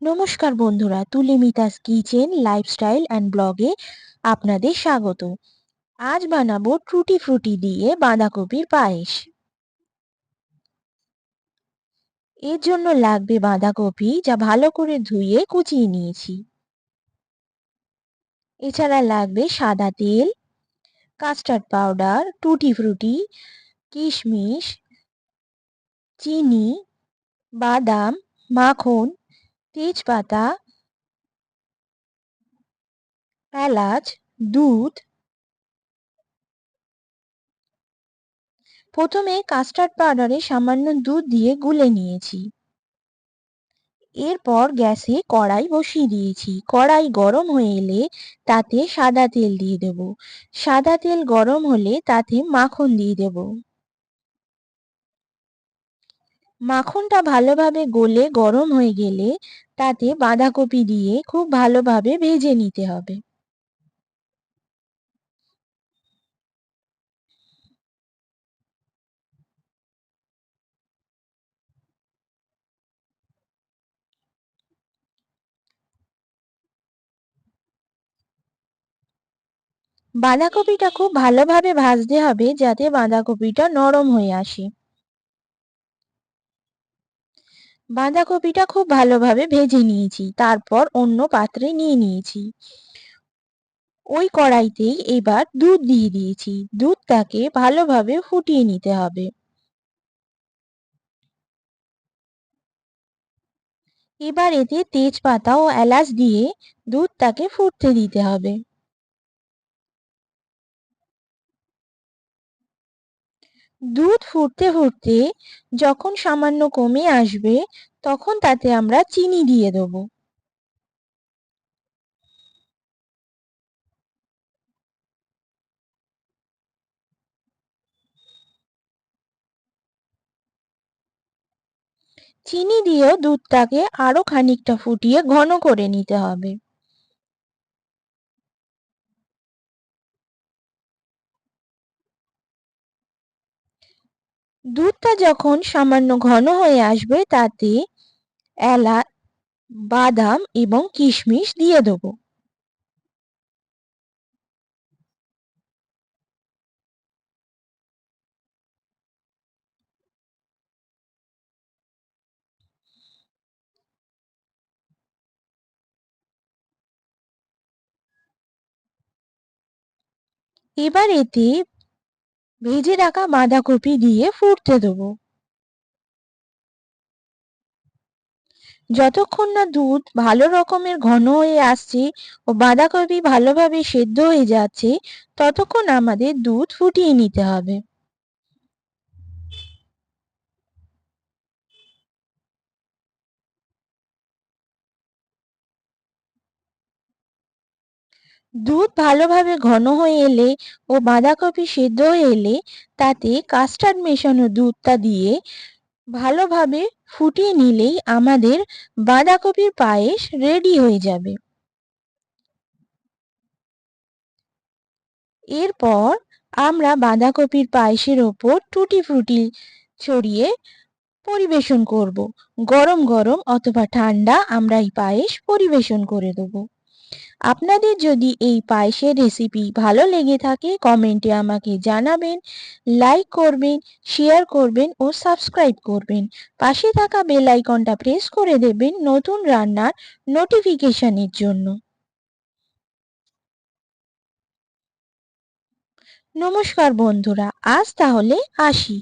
নমস্কার বন্ধুরা, তুলিমিতাস kitchen lifestyle and ব্লগে আপনাদের স্বাগত। আজ বানাবো টুটি ফ্রুটি দিয়ে বাঁধাকপির পায়েস। এর জন্য লাগবে বাঁধাকপি, যা ভালো করে ধুয়ে কুচিয়ে নিয়েছি। এছাড়া লাগবে সাদা তেল, কাস্টার্ড পাউডার, টুটি ফ্রুটি, কিশমিশ, চিনি, বাদাম, মাখন, তেজপাতা, এলাচ, দুধ। প্রথমে কাস্টার্ড পাউডারে সামান্য দুধ দিয়ে গুলে নিয়েছি। এরপর গ্যাসে কড়াই বসিয়ে দিয়েছি। কড়াই গরম হয়ে এলে তাতে সাদা তেল দিয়ে দেব। সাদা তেল গরম হলে তাতে মাখন দিয়ে দেব। মাখনটা ভালোভাবে গলে গরম হয়ে গেলে তাতে বাঁধাকপি দিয়ে খুব ভালোভাবে ভেজে নিতে হবে। বাঁধাকপিটা খুব ভালোভাবে ভাজতে হবে যাতে বাঁধাকপিটা নরম হয়ে আসে। বাঁধাকপিটা খুব ভালোভাবে ভেজে নিয়েছি, তারপর অন্য পাত্রে নিয়ে নিয়েছি। ওই কড়াইতেই এবার দুধ দিয়ে দিয়েছি। দুধটাকে ভালোভাবে ফুটিয়ে নিতে হবে। এবার এতে তেজপাতা ও এলাচ দিয়ে দুধটাকে ফুটতে দিতে হবে। দুধ ফুটতে ফুটতে যখন সামান্য কমে আসবে তখন তাতে আমরা চিনি দিয়ে দেবো। চিনি দিয়েও দুধটাকে আরো খানিকটা ফুটিয়ে ঘন করে নিতে হবে। দুধটা যখন সামান্য ঘন হয়ে আসবে তাতে এলাচ, বাদাম এবং কিশমিশ দিয়ে দেবো। এবার এতে ভেজে রাখা বাঁধাকপি দিয়ে ফুটতে দেবো। যতক্ষণ না দুধ ভালো রকমের ঘন হয়ে আসছে ও বাঁধাকপি ভালোভাবে সেদ্ধ হয়ে যাচ্ছে, ততক্ষণ আমাদের দুধ ফুটিয়ে নিতে হবে। দুধ ভালোভাবে ঘন হয়ে এলে ও বাঁধাকপি সেদ্ধ হয়ে এলে তাতে কাস্টার্ড মেশানো দুধটা দিয়ে ভালোভাবে ফুটিয়ে নিলেই আমাদের বাঁধাকপির পায়েস রেডি হয়ে যাবে। এরপর আমরা বাঁধাকপির পায়েসের ওপর টুটি ফ্রুটি ছড়িয়ে পরিবেশন করব। গরম গরম অথবা ঠান্ডা আমরা এই পায়েস পরিবেশন করে দেব। আপনাদের যদি এই পায়েসের রেসিপি ভালো লেগে থাকে কমেন্টে আমাকে জানাবেন, লাইক করবেন, শেয়ার করবেন ও সাবস্ক্রাইব করবেন। পাশে থাকা বেল আইকনটা প্রেস করে দেবেন নতুন রান্নার নোটিফিকেশনের জন্য। নমস্কার বন্ধুরা, আজ তাহলে আসি।